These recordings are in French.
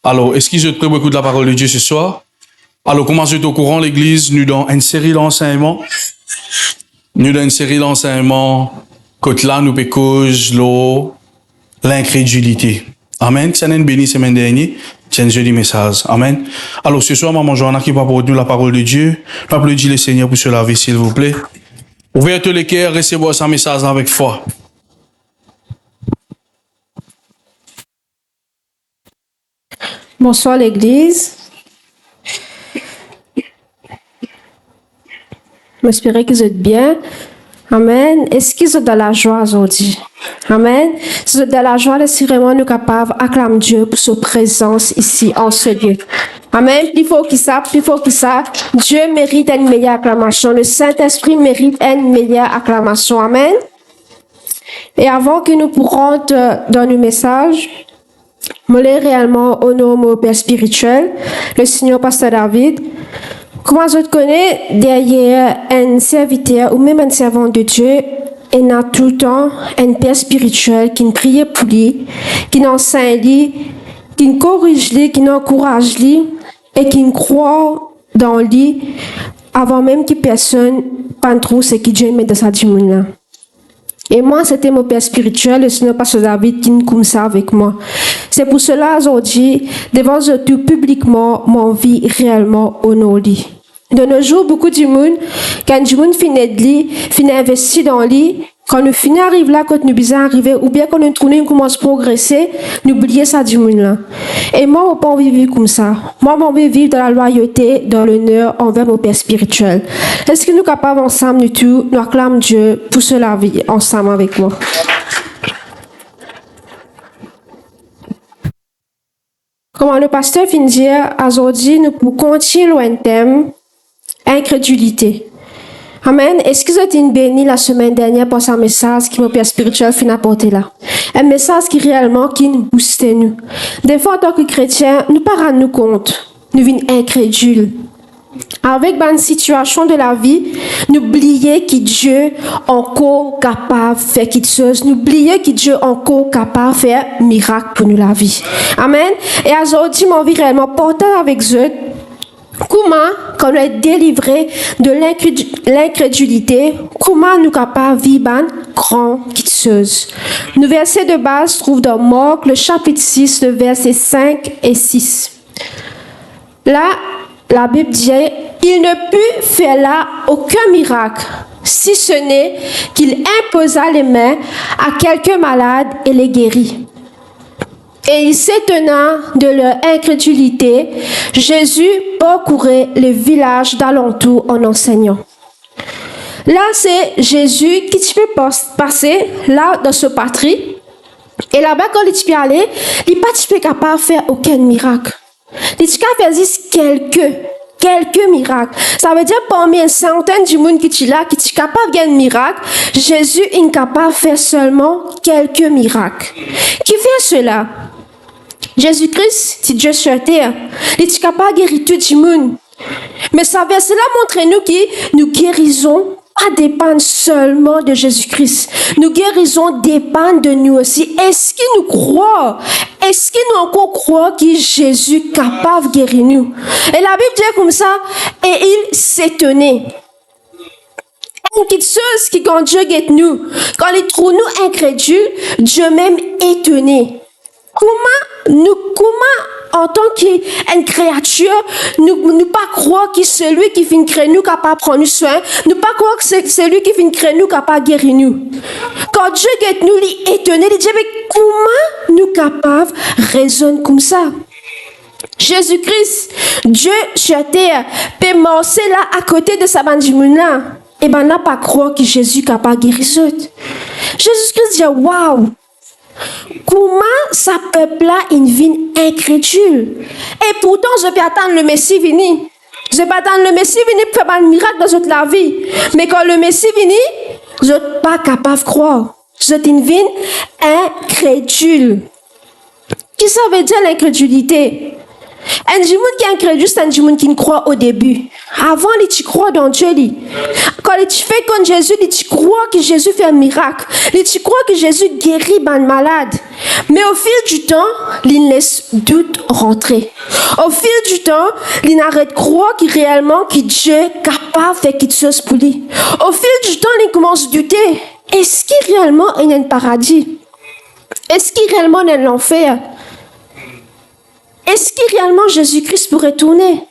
Alors, est-ce qu'ils ont très beaucoup de la parole de Dieu ce soir? Alors, comment vous êtes au courant, l'Église, nous dans une série d'enseignements. Nous dans une série d'enseignements, côté là, nous pécose l'incrédulité. Amen. Ça n'a une béni semaine dernière. C'est un joli message. Amen. Alors, ce soir, maman Johanna qui va pour nous la parole de Dieu. Applaudissez le Seigneur pour se laver, s'il vous plaît. Ouvrez tous les cœurs, recevez ce message avec foi. Bonsoir l'Église. J'espère que vous êtes bien. Amen. Est-ce qu'ils sont dans la joie aujourd'hui? Amen. Si vous êtes dans la joie, c'est vraiment nous capables d'acclamer Dieu pour sa présence ici en ce lieu. Amen. Plus fort qu'il ça, Dieu mérite une meilleure acclamation. Le Saint-Esprit mérite une meilleure acclamation. Amen. Et avant que nous pourrons dans le message, je voulais réellement honorer mon père spirituel, le Seigneur Pasteur David. Comment je te connais, derrière un serviteur ou même un servant de Dieu, il y a tout le temps un père spirituel qui prie pour lui, qui enseigne lui, qui corrige lui, qui encourage lui et qui croit dans lui avant même que personne ne trouve ce que Dieu met dans sa dimension. Et moi, c'était mon père spirituel, le Seigneur Pasteur David, qui est comme ça avec moi. C'est pour cela, aujourd'hui, devant tout publiquement, mon vie réellement honorée. De nos jours, beaucoup de monde, quand du monde finit de lui, finit investi dans lui, quand nous finissons arriver là, quand nous besoin arriver, ou bien quand nous tournons, nous commence à progresser, nous oublions ça du monde là. Et moi, je n'ai pas envie de vivre comme ça. Moi, j'ai envie de vivre dans la loyauté, dans l'honneur envers mon père spirituel. Est-ce que nous sommes capables ensemble du tout, nous acclamons Dieu pour se laver ensemble avec moi? Comme le pasteur vient de dire, aujourd'hui, nous pouvons continuer un thème, incrédulité. Amen. Est-ce que vous êtes béni la semaine dernière pour ce message qui mon père spirituel finit apporter là? Un message qui réellement qui nous booste nous. Des fois, en tant que chrétiens, nous ne pas rendre nous compte. Nous sommes incrédules. Avec une situation de la vie, n'oubliez que Dieu est encore capable de faire quelque chose. N'oubliez que Dieu est encore capable de faire un miracle pour nous la vie. Amen. Et aujourd'hui, mon vie réellement porter avec eux. Comment, quand on est délivré de l'incrédulité, comment nous sommes capables de vivre une grande chose. Le verset de base se trouve dans Marc, le chapitre 6, le verset 5 et 6. Là, la Bible dit, il ne put faire là aucun miracle, si ce n'est qu'il imposa les mains à quelques malades et les guérit. Et il s'étonnant de leur incrédulité, Jésus parcourait les villages d'alentour en enseignant. Là, c'est Jésus qui tu peux passer là dans ce patrie. Et là-bas, quand il peut aller, il n'est pas capable de faire aucun miracle. Il est capable de faire juste quelques miracles. Ça veut dire parmi une centaine de monde qui est là, qui est capable de faire un miracle, Jésus est capable de faire seulement quelques miracles. Qui fait cela? Jésus-Christ, c'est Dieu sur terre. Il est capable de guérir tout le monde. Mais ça verset-là montre-nous que nous guérisons pas dépendre seulement de Jésus-Christ. Nous guérisons dépendent de nous aussi. Est-ce que nous croyons? Est-ce que nous encore croyons que Jésus est capable de guérir nous? Et la Bible dit comme ça, et il s'étonnait. Une petite chose qui quand Dieu guette nous, quand il trouve nous incrédules, Dieu même étonné. Comment, en tant qu'une créature, nous pas croire que celui qui vient créer nous capable de prendre soin, nous pas croire que c'est celui qui vient créer nous capable de guérir nous. Quand Dieu guette nous, il est étonné, il dit, mais comment nous capables raisonner comme ça? Jésus-Christ, Dieu sur terre, peut marcher là à côté de sa bande là. Et ben, n'a pas croire que Jésus est capable de guérir ça. Jésus-Christ dit, waouh! Comment ça peuple-là une vie incrédule? Et pourtant, je peux attendre le Messie venir. Je peux attendre le Messie venir pour faire un miracle dans toute la vie. Mais quand le Messie vient, je ne suis pas capable de croire. Je suis une vie incrédule. Qu'est-ce que ça veut dire l'incrédulité? Un monde qui est incrédule, c'est un monde qui ne croit au début. Avant, tu crois dans Dieu. Quand tu fais comme Jésus, tu crois que Jésus fait un miracle. Tu crois que Jésus guérit les malades. Mais au fil du temps, il laisse doute rentrer. Au fil du temps, il n'arrête de croire que réellement que Dieu est capable de faire quelque chose pour lui. Au fil du temps, il commence à douter. Est-ce qu'il réellement y a un paradis? Est-ce qu'il réellement y a l'enfer? Est-ce que réellement Jésus-Christ pourrait tourner?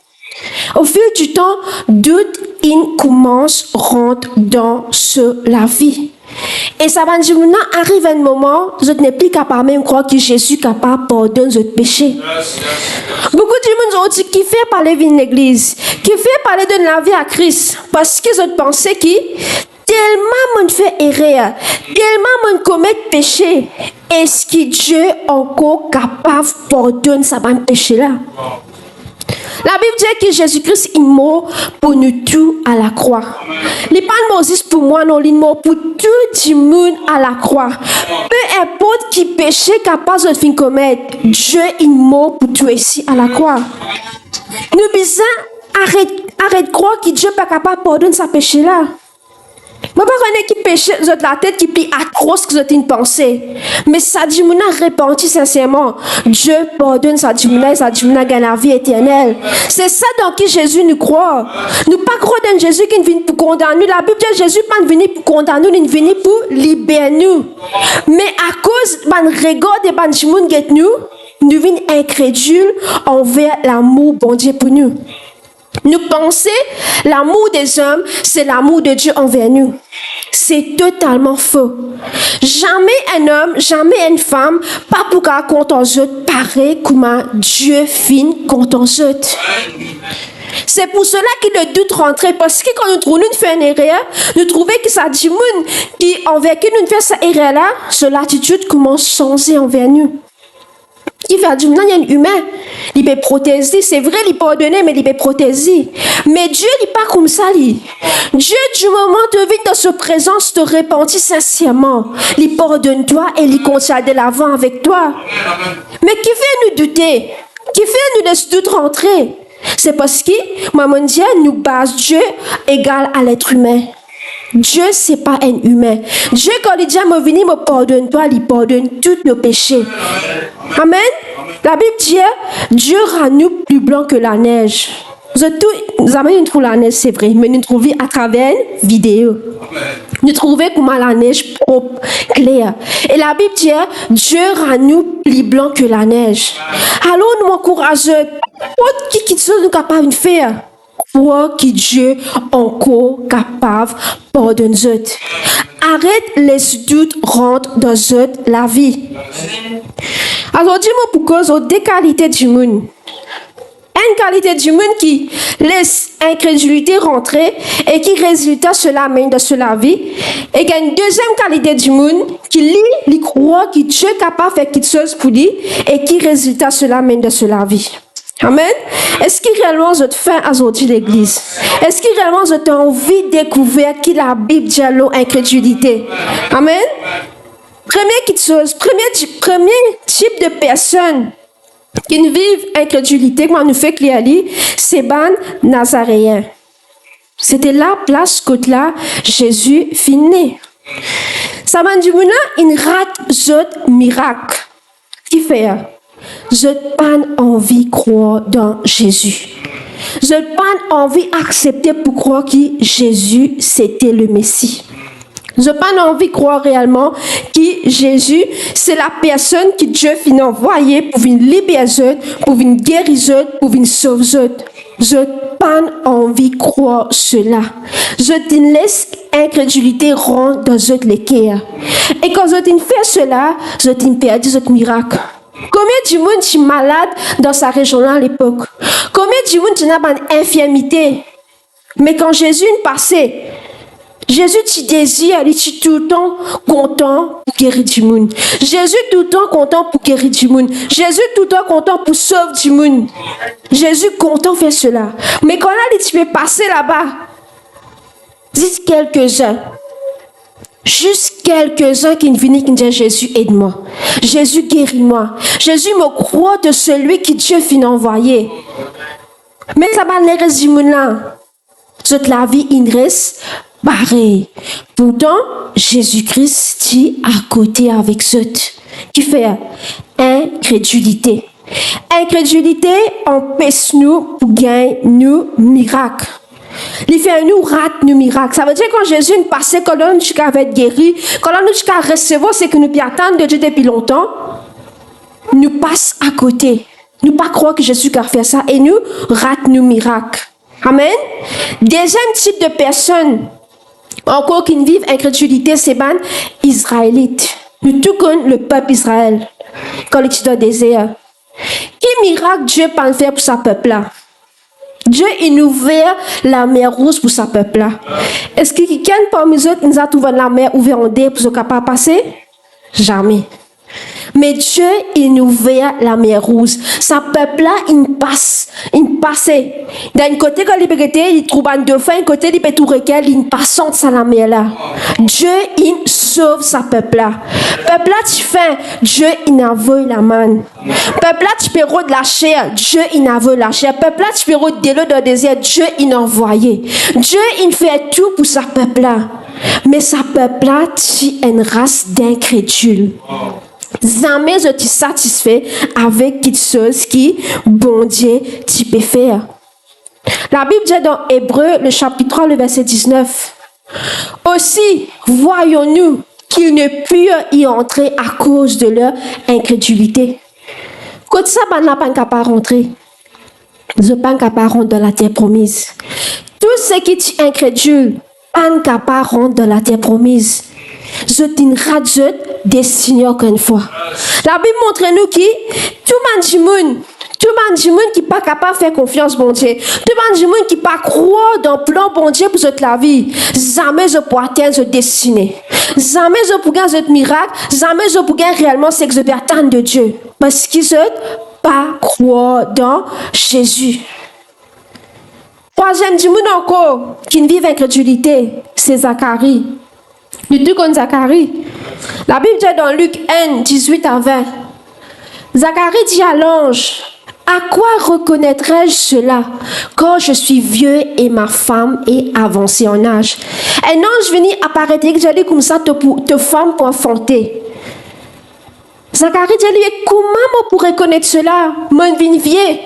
Au fil du temps, doute, il commence à rentrer dans la vie. Et ça va dire, maintenant, arrive un moment, je n'ai plus capable même croire que Jésus est capable de pardonner notre péché. Beaucoup de gens ont dit qu'il fait parler de l'église, qu'il fait parler de la vie à Christ, parce qu'ils ont pensé que tellement on fait erreur, tellement on commet péché, est-ce que Dieu est encore capable de pardonner ça péché-là? La Bible dit que Jésus-Christ est mort pour nous tous à la croix. Il n'est pas mort juste pour moi, non, il est mort pour tout le monde à la croix. Peu importe qui péché capable de faire commettre, Dieu est mort pour tout ici à la croix. Nous besoin arrête de croire que Dieu n'est pas capable de pardonner ce péché-là. Je ne sais pas qui péché de la tête qui plie atroce que vous une pensée. Mais ça dit mon repenti sincèrement. Dieu pardonne ça dit mon gagne la vie éternelle. C'est ça dans qui Jésus nous croit. Nous pas croire dans Jésus qui vient pour condamner. La Bible dit Jésus pas venu pour condamner, il venu pour libérer nous. Mais à cause de regard de ban moun get nous venons incrédules envers l'amour bon Dieu pour nous. Nous pensons l'amour des hommes, c'est l'amour de Dieu envers nous. C'est totalement faux. Jamais un homme, jamais une femme, pas pour qu'un compte en eux, pareil comme Dieu fin compte en eux. C'est pour cela que le doute rentrait, parce que quand nous trouvons une fait une erreur, nous trouvons que ça dit moun qui envers qui nous fait cette erreur-là, cette attitude commence à changer envers nous. Il va dire, non, il y a un humain, il peut protéger. C'est vrai, il peut pardonner, mais il peut protéger. Mais Dieu n'est pas comme ça. Dieu, du moment où tu vis dans sa présence, te repentit sincèrement. Il pardonne toi et il continue de l'avant avec toi. Mais qui fait nous douter? Qui fait nous laisser doute rentrer? C'est parce que, maman Dieu nous base Dieu égal à l'être humain. Dieu, c'est pas un humain. Dieu, quand il dit à moi, venir me pardonne toi, il pardonne tous nos péchés. Amen. La Bible dit, Dieu rend nous plus blanc que la neige. Nous avons trouvé la neige, c'est vrai, mais nous trouvons à travers une vidéo. Nous trouvons comment la neige propre, claire. Et la Bible dit, Dieu rend nous plus blanc que la neige. Alors, nous encourageons, qui sont nous capables de faire? Croire que Dieu est encore capable de pardonner. Arrête les doutes rentrent dans la vie. Alors dis-moi pourquoi il y a deux qualités du monde. Une qualité du monde qui laisse incrédulité rentrer et qui résultat cela mène dans la vie. Et il y a une deuxième qualité du monde qui lui croit que Dieu est capable de faire quelque chose pour lui et qui résultat cela mène dans la vie. Amen. Est-ce que réellement vous êtes faim aujourd'hui l'église? Est-ce que réellement vous avez envie de découvrir qui la Bible dit à l'incrédulité? Amen. Premier type de personne qui vivent incrédulité, comme nous fait clairement, c'est ban Nazaréen. C'était la place que là Jésus finit. Ça m'a dit il rate ce miracle. Qui fait? Je n'ai pas envie de croire dans Jésus. Je n'ai pas envie d'accepter pour croire que Jésus, c'était le Messie. Je n'ai pas envie de croire réellement que Jésus, c'est la personne que Dieu finit envoyer pour une libérer, pour une guérir, pour une sauver. Je n'ai pas envie de croire cela. Je te laisse incrédulité rentrer dans les cœurs. Et quand je te fais cela, je te perds ce miracle. Combien de monde est malade dans sa région-là à l'époque? Combien de monde a une infirmité? Mais quand Jésus est passé, Jésus te désire, il est tout le temps content pour guérir du monde. Jésus tout le temps content pour guérir du monde. Jésus tout le temps content pour sauver du monde. Jésus content faire cela. Mais quand là, tu peux passer là-bas, dites quelques-uns. Juste quelques-uns qui viennent qui disent Jésus aide-moi. Jésus guéris-moi. Jésus me croit de celui qui Dieu finit envoyer. Mais ça va les résumer là. Toute la vie, il reste pareil. Pourtant, Jésus-Christ dit à côté avec ceux qui fait incrédulité. Incrédulité empêche nous pour gagner nos miracles. Il fait nous rate nos miracles. Ça veut dire quand Jésus nous passait, quand nous avons été guéri, quand nous avons recevoir ce que nous attendons de Dieu depuis longtemps, nous passe à côté. Nous pas croire que Jésus a fait ça et nous rate nos miracles. Amen. Deuxième type de personnes encore qui vivent incrédulité, c'est les Israélites. Nous tout connaissons le peuple Israël quand il est dans le désert. Quel miracle Dieu peut faire pour sa peuple-là? Dieu il ouvert la mer rouge pour sa peuple-là. Est-ce que quelqu'un parmi eux nous a trouvé la mer ouverte en deux pour ce capable passer? Jamais. Mais Dieu, il nous ouvert la mer rouge. Sa peuple-là, il passe. D'un côté, quand il peut il trouve un dauphin, d'un côté, il peut tout requérir, il passe sur la mer-là. Dieu, il sauve sa peuple-là. Peuple-là, tu fais, Dieu, il envoie la manne. Peuple-là, tu peux de la chair, Dieu, il envoie la chair. Peuple-là, tu peux de l'eau dans le désert, Dieu, il envoyé. Dieu, il fait tout pour sa peuple-là. Mais sa peuple-là, tu es une race d'incrédules. Jamais je suis satisfait avec quelque chose qui, bon Dieu, tu peux faire. La Bible dit dans Hébreux, le chapitre 3, le verset 19. Aussi, voyons-nous qu'ils ne purent y entrer à cause de leur incrédulité. Quand ça, on n'a pas capable de rentrer. Je ne pas capable de rentrer dans la terre promise. Tout ce qui est incrédule, pas capable de rentrer dans la terre promise. Je t'in radiote destiné encore une fois. La Bible montre nous qui tout le monde qui pas capable de faire confiance bon Dieu, tout le monde qui pas croire dans le plan bon Dieu pour toute la vie, jamais je pourrai atteindre ce destiné. Jamais je pourrai gagner ce miracle, jamais je pourrai gagner réellement ce que je peux attendre de Dieu parce qu'ils ne pas croire dans Jésus. Troisième du monde encore qui vit incrédulité, c'est Zacharie. Nous tout comme Zacharie. La Bible dit dans Luc 1, 18 à 20. Zacharie dit à l'ange, à quoi reconnaîtrai-je cela quand je suis vieux et ma femme est avancée en âge? Un ange venu apparaître et dit comme ça, te femme pour enfanter. Zacharie dit, comment je pourrais connaître cela? Mon vieux,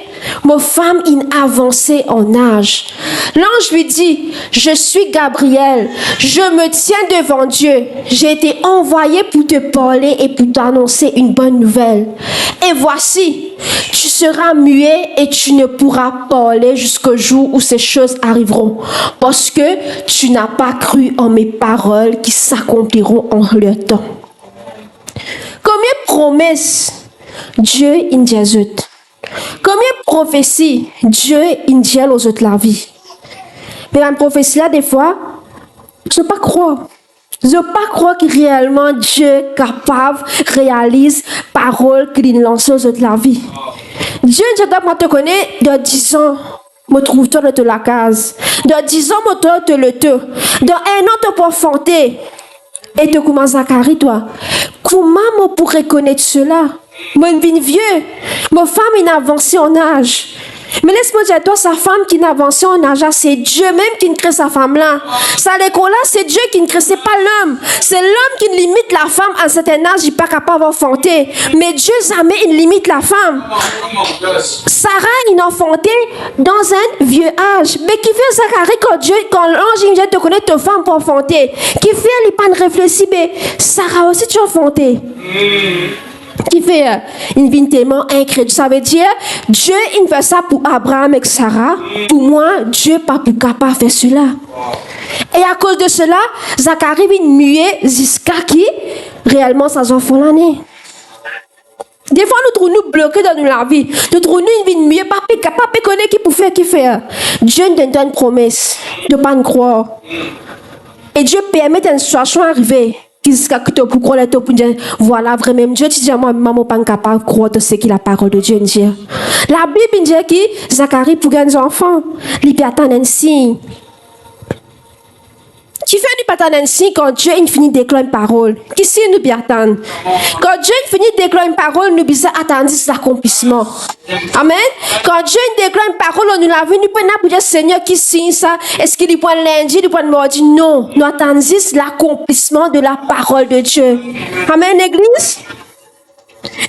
ma femme est avancée en âge. L'ange lui dit, je suis Gabriel, je me tiens devant Dieu. J'ai été envoyé pour te parler et pour t'annoncer une bonne nouvelle. Et voici, tu seras muet et tu ne pourras parler jusqu'au jour où ces choses arriveront. Parce que tu n'as pas cru en mes paroles qui s'accompliront en leur temps. Combien de promesses Dieu dit aux autres? Combien de prophéties Dieu dit aux autres la vie? Mais la prophétie là, des fois, je ne peux pas croire. Je ne peux pas croire que réellement Dieu est capable de réaliser les paroles qu'il lance aux autres la vie. Dieu dit, moi te connais, de 10 ans, me trouve-toi dans la case. De 10 ans, me te le te. Dans 1 an, te peux enfanter. Et tu commences Zacharie, toi. Comment je pourrais connaître cela? Mon vieux, ma femme est avancée en âge. Mais laisse-moi dire, toi, sa femme qui est avancée en âge, c'est Dieu même qui crée sa femme-là. Ça, l'école-là, c'est Dieu qui ne crée, c'est pas l'homme. C'est l'homme qui limite la femme à un certain âge, il n'est pas capable d'enfanter. Mais Dieu, jamais, il limite la femme. Sarah, il enfantait dans un vieux âge. Mais qui fait Zacharie quand l'ange vient te connaître ta femme pour enfanter? Qui fait, il pas de réfléchir, mais Sarah aussi, tu enfantais. Qui fait une vie tellement incrédule. Ça veut dire, Dieu, il fait ça pour Abraham et Sarah. Pour moi, Dieu n'est pas plus capable de faire cela. Et à cause de cela, Zacharie vient muet jusqu'à qui réellement sans enfant l'année. Des fois, nous trouvons bloqués dans la vie. Nous trouvons une vie muet, pas connaître qui pour faire, qui fait. Dieu nous donne une promesse de ne pas nous croire. Et Dieu permet une situation d'arriver. Pour croire voilà vraiment Dieu dit moi maman pas capable de croire de ce que la parole de Dieu dit. La Bible dit que Zacharie pour gagner des enfants, il peut attendre un signe. Qui fait pas attendre si quand Dieu il finit de déclarer une parole. Qui si nous bien attendre? Quand Dieu il finit de déclarer une parole, nous bien attendre l'accomplissement. Amen. Quand Dieu il déclare une parole, nous l'a vu, nous pouvons dire Seigneur qui signe ça. Est-ce qu'il est point lundi, il est point mardi? Non, nous attendons l'accomplissement de la parole de Dieu. Amen, Église.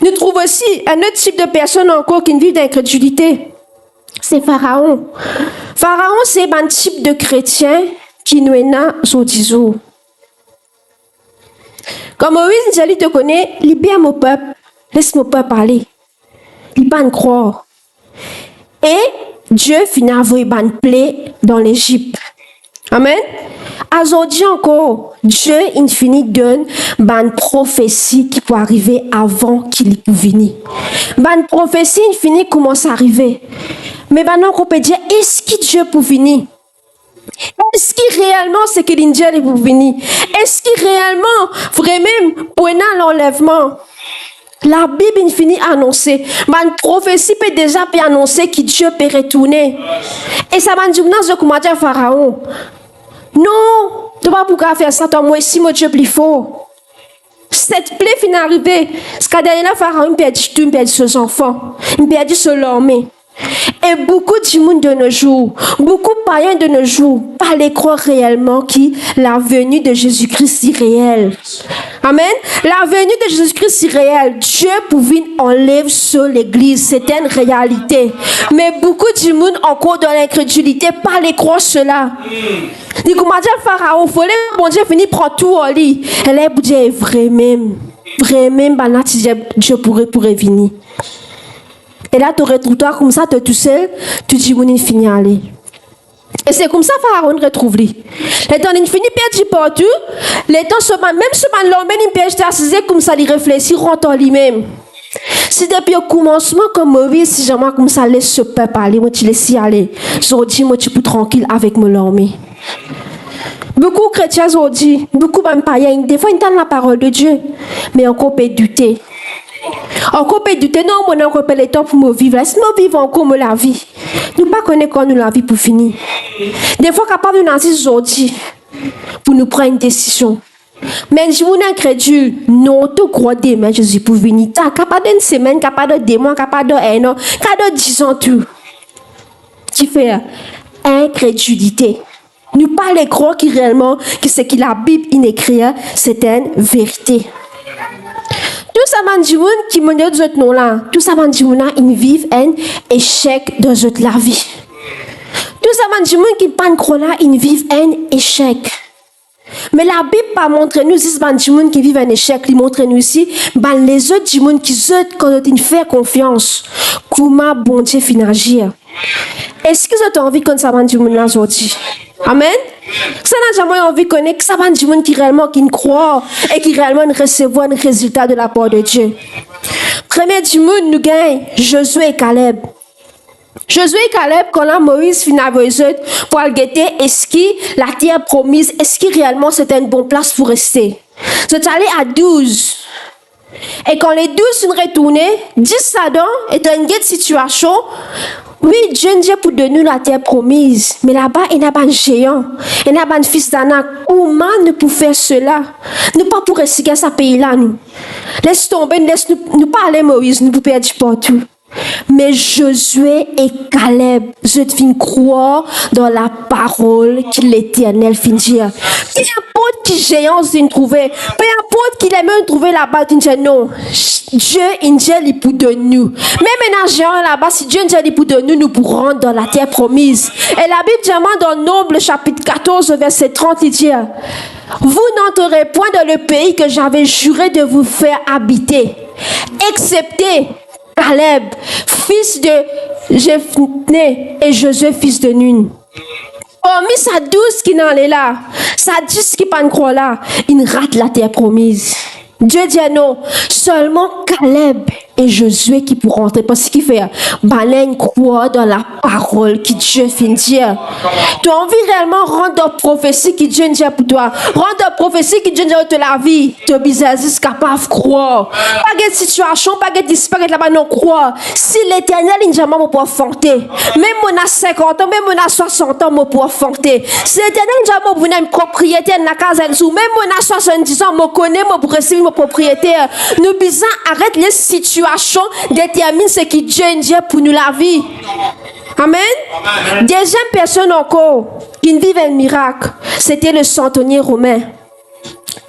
Nous trouvons aussi un autre type de personnes encore qui vivent d'incrédulité. C'est Pharaon. Pharaon, c'est un type de chrétien qui nous est né aujourd'hui. Comme Moïse, je te connais, libère mon peuple, laisse mon peuple parler. Il va croire. Et Dieu finit à envoyer une plaie dans l'Égypte. Amen. Aujourd'hui encore, Dieu infini donne une prophétie qui peut arriver avant qu'il puisse venir. Une prophétie infinie commence à arriver. Mais maintenant, on peut dire, est-ce que Dieu peut venir? Est-ce que réellement c'est que Dieu est pour venir? Est-ce que réellement, vraiment, pour l'enlèvement? La Bible infinie annoncer, une prophétie peut déjà annoncer que Dieu peut retourner. Et ça va dire, je commence à Pharaon. Non, tu ne vas pas faire ça, toi, moi, si mon Dieu plus fort. Cette plaie finit d'arriver. Parce que derrière Pharaon, il perd tout, il perd ses enfants, il perd son armée. Et beaucoup de monde de nos jours, beaucoup de païens de nos jours, pas les croire réellement que la venue de Jésus-Christ est réelle. Amen. La venue de Jésus-Christ est réelle. Dieu pouvait enlever sur l'église. C'est une réalité. Mais beaucoup de monde encore dans l'incrédulité, pas les croire cela. Dit comment dire Pharaon, faut les bon Dieu finir prendre tout en lit. Elle est pour dire vraiment, Dieu pourrait venir. Et là, tu retrouves-toi comme ça, tu es tout seul, tu dis, on finit à aller. Et c'est comme ça que Pharaon retrouve lui. Les temps, il finit perdu partout. Les temps, même ce l'homme, il perd assisé comme ça, il réfléchit, rentre en lui-même. Si depuis le commencement, comme Moïse, si jamais comme ça, laisse ce peuple aller, moi, tu laisses y aller. Je dis, moi, tu peux tranquille avec mon armée. Beaucoup de chrétiens aujourd'hui, beaucoup de païens, des fois, ils entendent la parole de Dieu, mais encore peut douter. Encore peut douter, non, on a encore le temps pour me vivre. Laisse-moi vivre encore la vie. Nous ne connaissons pas quand nous la vie pour finir. Des fois, capable de nous aujourd'hui pour nous prendre une décision. Mais je vous incrédule, non, tu crois demain Jésus pour venir. Tu es capable d'une semaine, capable de 2 mois, capable de 1 an, capable de 10 ans, tout. Tu fais incrédulité. Nous ne pas croire que réellement que ce que la Bible écrit, c'est une vérité. Tout ça va dire qui me dit d'autres noms là. Tout ça va dire ils vivent un échec dans la vie. Tout ça va dire qui pas croire là, ils vivent un échec. Mais la Bible pas montre nous si c'est gens qui vivent un échec, il montre nous ici les autres gens qui quand ils font confiance comment bon Dieu finit agir. Est-ce que vous avez envie qu'on ça va dire là aujourd'hui? Amen. Ça n'a jamais envie de connaître que ça va dire qui réellement qui croient et qui réellement recevoir un résultat de la part de Dieu. Premier du monde nous gagne Josué et Caleb. Josué et Caleb, quand là Moïse finit avec eux pour aller guetter, est-ce que la terre promise, est-ce que réellement c'était une bonne place pour rester? Ils sont allés à 12. Et quand les 12 sont retournés, 10 Sadon est dans une situation. Oui, Dieu dit pour donner la terre promise. Mais là-bas, il n'y a pas un géant. Il n'y a pas un fils d'Anak. Comment nous pouvons faire cela? Nous pas pour risquer ce pays-là, nous. Laisse tomber, laisse nous parler, Moïse, nous pouvons perdre partout. Mais Josué et Caleb, je viens croire dans la parole que l'Éternel finit dire. Peu importe qui géant vient trouver, peu importe qu'il aime trouver là-bas, il dit non. Dieu il pour de nous. Même un géant là-bas, si Dieu il pour de nous, nous pourrons rentrer dans la terre promise. Et la Bible dit dans Nombre chapitre 14, verset 30, il dit vous n'entrerez point dans le pays que j'avais juré de vous faire habiter, excepté Caleb, fils de Jephné, et Josué, fils de Nun. Parmi ça 12 qui n'en est là, ça 10 qui ne croient là, ils ratent la terre promise. Dieu dit non, seulement Caleb et Josué qui pour rentrer parce qu'il fait baleine croire dans la parole que Dieu finit dire. Tu as envie réellement rendre prophétie que Dieu dit pour toi, rendre prophétie que Dieu dit de la vie, tu es bizarre, capable de croire. Pas de situation, pas de disparaître là-bas, non croire. Si l'Éternel il dit moi pour affronter, même on a 50 ans, même on a 60 ans, moi pour affronter. Si l'Éternel dit moi pour une propriété dans la casa même on a 70 ans, moi connais moi pour recevoir mon propriétaire. Nous besoin arrête les situations détermine ce que Dieu dit pour nous la vie. Amen. Deuxième personne encore qui vit un miracle, c'était le centenier romain.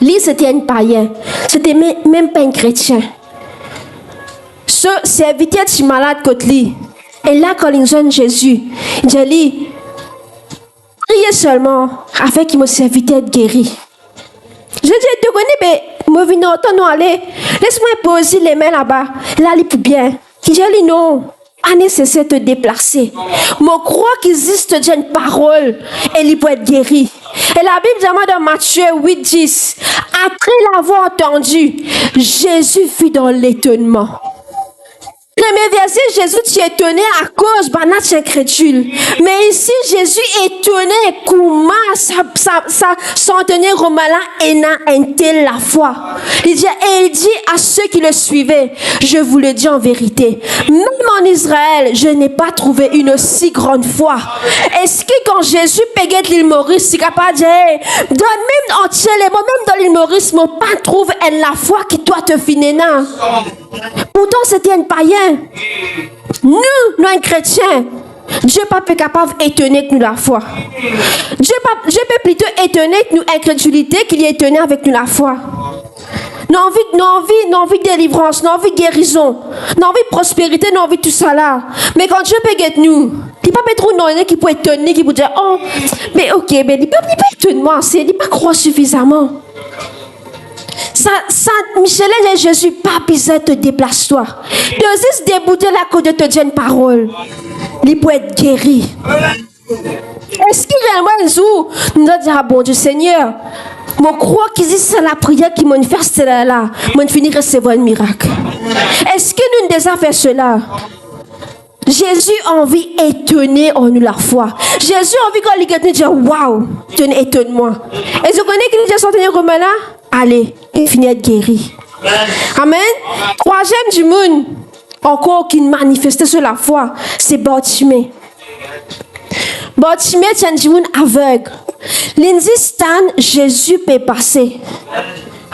Lui, c'était un païen. C'était même pas un chrétien. Ce serviteur est malade contre lui. Et là, quand il jeune Jésus, il dit, priez seulement afin qu'il me serviteur être guéri. Je dis, tu connais, mais moi, je viens autant aller. Laisse-moi poser les mains là-bas. Là, il peut bien. Il dit, non. Pas nécessaire de te déplacer. Moi, je crois qu'il existe une parole et il peut être guéri. Et la Bible dit dans Matthieu 8:10, après l'avoir entendu, Jésus fut dans l'étonnement. Premier verset, Jésus t'est étonné à cause de notre incrédule. Mais ici, Jésus est étonné comment ça centenaire romain là et un tel la foi. Il dit à ceux qui le suivaient, je vous le dis en vérité, même en Israël, je n'ai pas trouvé une aussi grande foi. Est-ce que quand Jésus payait l'île Maurice, c'est capable de dire, dans même entier, même dans l'île Maurice, mon pas trouve la foi qui doit te finir. Pourtant, c'était un païen. Nous, un chrétien, Dieu n'est pas capable d'étonner que nous la foi. Dieu peut plutôt étonner que nous incrédulité qu'il est étonné avec nous la foi. Nous envie de délivrance, nous envie de guérison, nous envie de prospérité, nous envie de tout ça là. Mais quand Dieu peut guérir nous, il ne peut pas trop non qui peut étonner, qui peut dire, oh, mais ok, mais il ne peut pas étonner moi, il ne peut pas croire suffisamment. Ça, Michel et Jésus, pas besoin de te déplacer toi. Tu as juste débouté la côte de te dire une parole. Il peut être guéri. Est-ce qu'il réellement un jour, nous allons dire, ah bon Dieu Seigneur, je crois qu'il existe la prière qui manifeste là, je finis de recevoir un miracle. Est-ce que nous devons faire cela? Jésus a envie d'étonner en nous la foi. Jésus a envie quand il est dire, waouh, étonne-moi. Et je connais qu'il est sorti de Romain là? Allez, il finit d'être guéri. Amen. Troisième du monde, encore qui manifestait sur la foi, c'est Bartimée. Bartimée, c'est un du monde aveugle. Lindsay Stan, Jésus peut passer.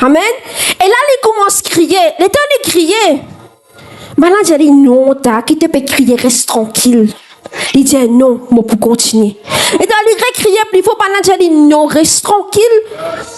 Amen. Et là, il commence à crier. Le temps de crier. Maintenant, il dit non, qui te peut crier, reste tranquille. Il dit non, moi pour continuer. Et dans les crier, il faut pas dire non, reste tranquille.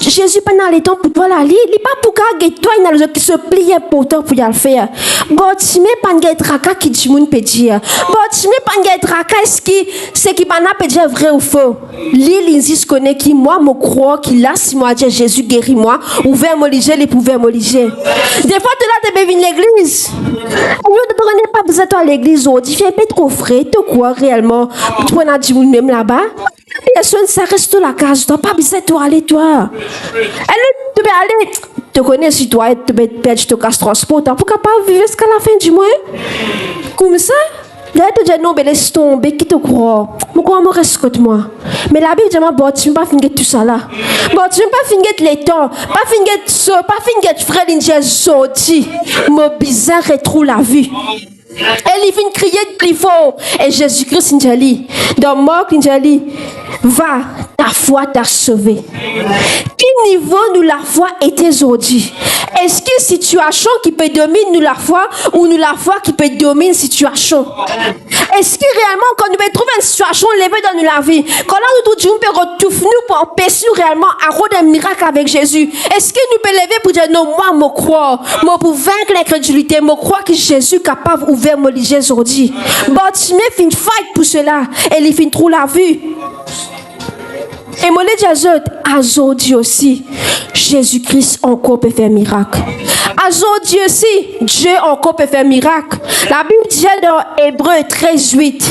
Jésus pendant les temps pour toi là, il n'est pas pour que toi il a le qui se plie important pour y le faire. Bartimée pas de tracas qui dit moun peut dire. Bartimée pas de tracas ce qui pas peut dire vrai ou faux. L'île se connaît qui moi me crois qu'il a si moi dit Jésus guérit moi, ouvert mon liger, il pouvait me liger. Des fois tu là tu venir l'église. Nous ne prenez pas besoin de l'église aujourd'hui, fais pas trop frais, tu crois réellement tu prends du monde même là-bas. Personne ça reste la case, tu n'as pas besoin de aller toi. Elle tu peux aller, tu connais si toi tu peux perdre ton casse transport, pourquoi pas vivre jusqu'à la fin du mois? Comme ça? Là, tu dis non, mais laisse tomber, qui te croit? Pourquoi me reste contre moi? Mais la Bible dit, bon, tu ne vas pas finir tout ça là. Bon, tu ne vas pas finir les temps, pas finir ça, pas finir frère l'indienne sorti. Mon bizarre retrouve la vue. Elle vient crier de plus fort. Et Jésus-Christ nous dit, dans Marc, nous dit, va, ta foi t'a sauvé. Quel niveau nous la foi était aujourd'hui? Est-ce que situation qui peut dominer nous la foi ou nous la foi qui peut dominer une situation? Est-ce que réellement quand nous trouvons une situation levée dans nous la vie, quand là nous disons nous peut retrouver nous pour empêcher réellement à rendre un miracle avec Jésus? Est-ce que nous pouvons lever pour dire non, moi je crois, moi pour vaincre l'incrédulité, je crois que Jésus est capable d'ouvrir mon lit aujourd'hui. Bartimée fait une fight pour cela et il fait trop la vue. Et mon aujourd'hui aussi, Jésus-Christ encore peut faire miracle. Aujourd'hui aussi, Dieu encore peut faire miracle. La Bible dit dans Hébreux 13:8,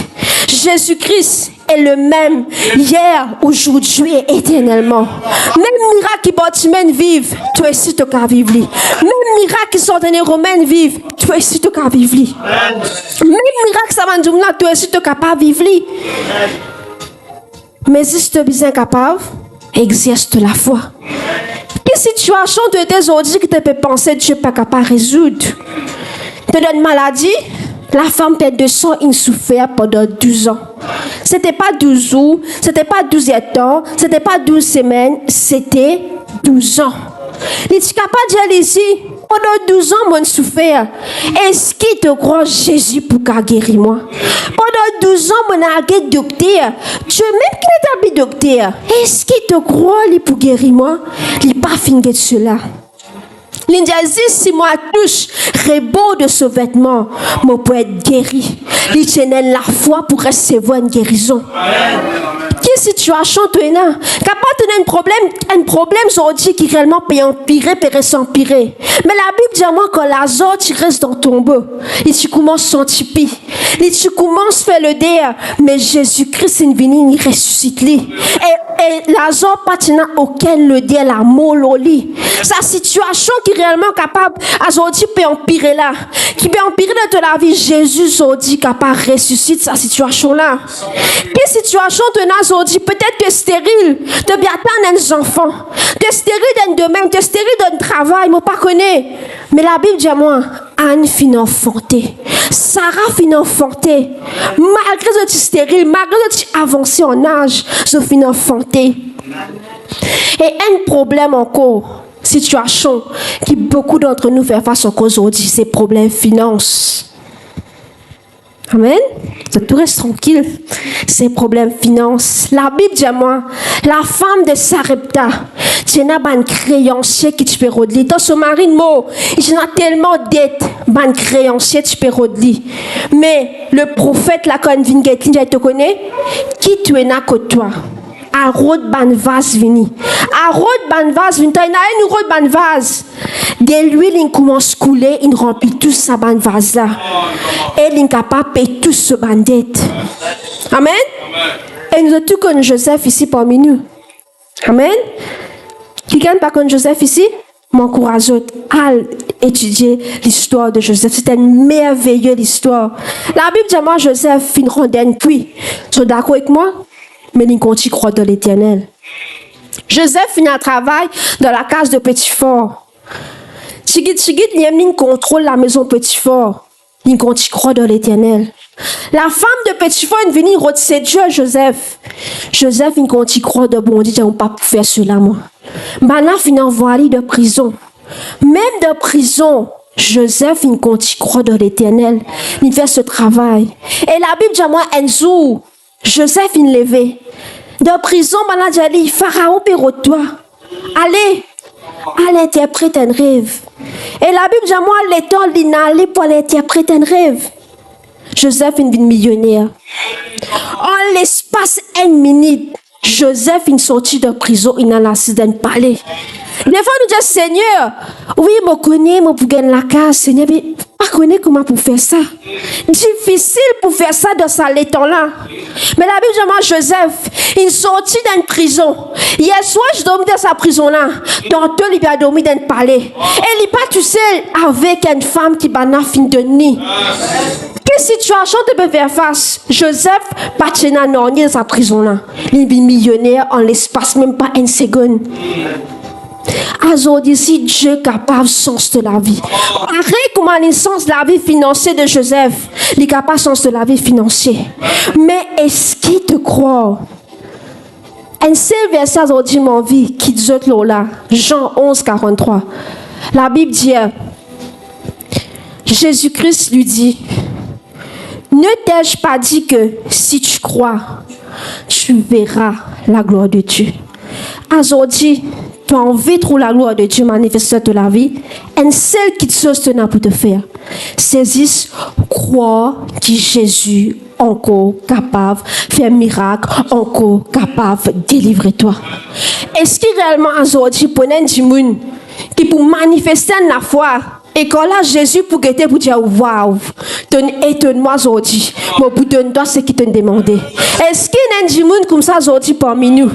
Jésus-Christ est le même hier, aujourd'hui et éternellement. Même miracle qui Bartimène vive, toi aussi tu peux vivre. Même miracle qui sont dans Romains vive, toi aussi tu peux vivre. Même miracle qui sont dans toi aussi tu peux vivre. Mais si tu es bien capable, exerce la foi. Quelle situation tu étais aujourd'hui que tu peux penser que Dieu n'est pas capable de résoudre? Tu as une maladie? La femme tête de sang, il souffert pendant 12 ans. C'était pas 12 jours, c'était pas 12 temps, c'était pas 12 semaines, c'était 12 ans. Il est capable de dire ici, pendant 12 ans, moi, souffert. Est-ce qu'il te croit Jésus pour guérir moi? Pendant 12 ans, moi, j'ai un docteur. Dieu même qui n'est pas docteur. Est-ce qu'il te croit pour guérir moi? Il n'est pas fini de cela. L'India dit, si moi touche rebord de ce vêtement, moi peux être guéri. Il tient la foi pour recevoir une guérison. Quelle situation tu es là? Capable de un problème aujourd'hui qui réellement peut empirer, peut s'empirer. Mais la Bible dit à moi que Lazare, tu restes dans ton tombeau. Et tu commences son tipi. Et tu commences à faire le dé. Mais Jésus-Christ est venu, il ressuscite lui. Et Lazare, pas auquel le dé la molle au lit. Sa situation qui est réellement capable, aujourd'hui, peut empirer là. Qui peut empirer dans la vie, Jésus aujourd'hui capable de ressusciter sa situation là. Quelle situation tu as aujourd'hui? Peut-être que tu es stérile, tu es bien des enfants, tu es stérile d'un domaine, tu es stérile d'un travail, je ne pas connais. Mais la Bible dit à moi, Anne finit enfantée, Sarah finit enfantée. Malgré que tu es stérile, malgré que tu avancé en âge, je finis enfantée. Et un problème encore, situation qui beaucoup d'entre nous font face encore aujourd'hui, c'est problème finances. Amen. Tout reste tranquille. C'est problème finance. La Bible dit à moi, la femme de Sarepta, tu n'as pas un créancier qui tu peux redire. Dans ce mari de mot, il a tellement de dettes, un créancier tu peux redire. Mais le prophète, la convine, tu te connais, qui tu es là que toi? A road ban vase vini. A road ban vase vini. T'as une road ban vase. De l'huile, il commence à couler, il remplit tout sa ban vase là. Et il est capable de payer tout ce bandette. Amen. Et nous avons tout connu Joseph ici parmi nous. Amen. Quelqu'un pas connu Joseph ici? M'encourage à étudier l'histoire de Joseph. C'est une merveilleuse histoire. La Bible dit à moi, Joseph, il rendait une cuit. Tu es d'accord avec moi? Mais il continue à croire dans l'Éternel. Joseph finit un travail dans la case de Petit-Fort. Il contrôle la maison Petit-Fort. Il continue à croire dans l'Éternel. La femme de Petit-Fort est venue retirer Dieu à Joseph. Joseph, il continue à croire dans bon Dieu. Je ne peux pas faire cela, moi. Maintenant, il envoie de prison. Même de prison, Joseph, il continue à croire dans l'Éternel. Il fait ce travail. Et la Bible dit à moi, un jour, Joseph, il levé. Dans prison, il Pharaon père toi. Allez interpréter un rêve. Et la Bible dit à moi, l'étang, il allé pour l'interpréter un rêve. Joseph, il est millionnaire. En l'espace d'une minute, Joseph, il sorti de prison, il a laissé d'un palais. Des fois, nous disons, Seigneur, oui, je connais, je peux gagner la case, Seigneur, mais je ne connais comment pour faire ça. Difficile pour faire ça dans ce temps-là. Mais la Bible dit, moi, Joseph, il est sorti d'une prison. Hier soir, je dormais dans sa prison-là. Tantôt, il a dormi dans un palais. Et il n'est pas tout seul avec une femme qui a fini de nuit. Quelle situation tu peux faire face? Joseph, pas dans sa prison-là. Il est millionnaire en l'espace, même pas une seconde. Aujourd'hui, si Dieu est capable de sens de la vie. Arrête comment le sens de la vie financière de Joseph. Il est capable de sens de la vie financière. Mais est-ce qu'il te croit? Un seul verset aujourd'hui, mon vie, qui dit là, Jean 11, 43. La Bible dit, Jésus-Christ lui dit, ne t'ai-je pas dit que si tu crois, tu verras la gloire de Dieu. Aujourd'hui, tu as envie de trouver la gloire de Dieu manifestée de la vie, un seul qui te soutient pour te faire. Saisis, crois que Jésus est encore capable de faire un miracle, encore capable de délivrer toi. Est-ce qu'il réellement aujourd'hui, pour un monde qui pour manifester la foi, Et quand là, Jésus pour guetter pour dire waouh, étonne-moi aujourd'hui, mais pour donner toi ce qu'il te demandait. Est-ce qu'il y a un monde comme ça aujourd'hui parmi nous?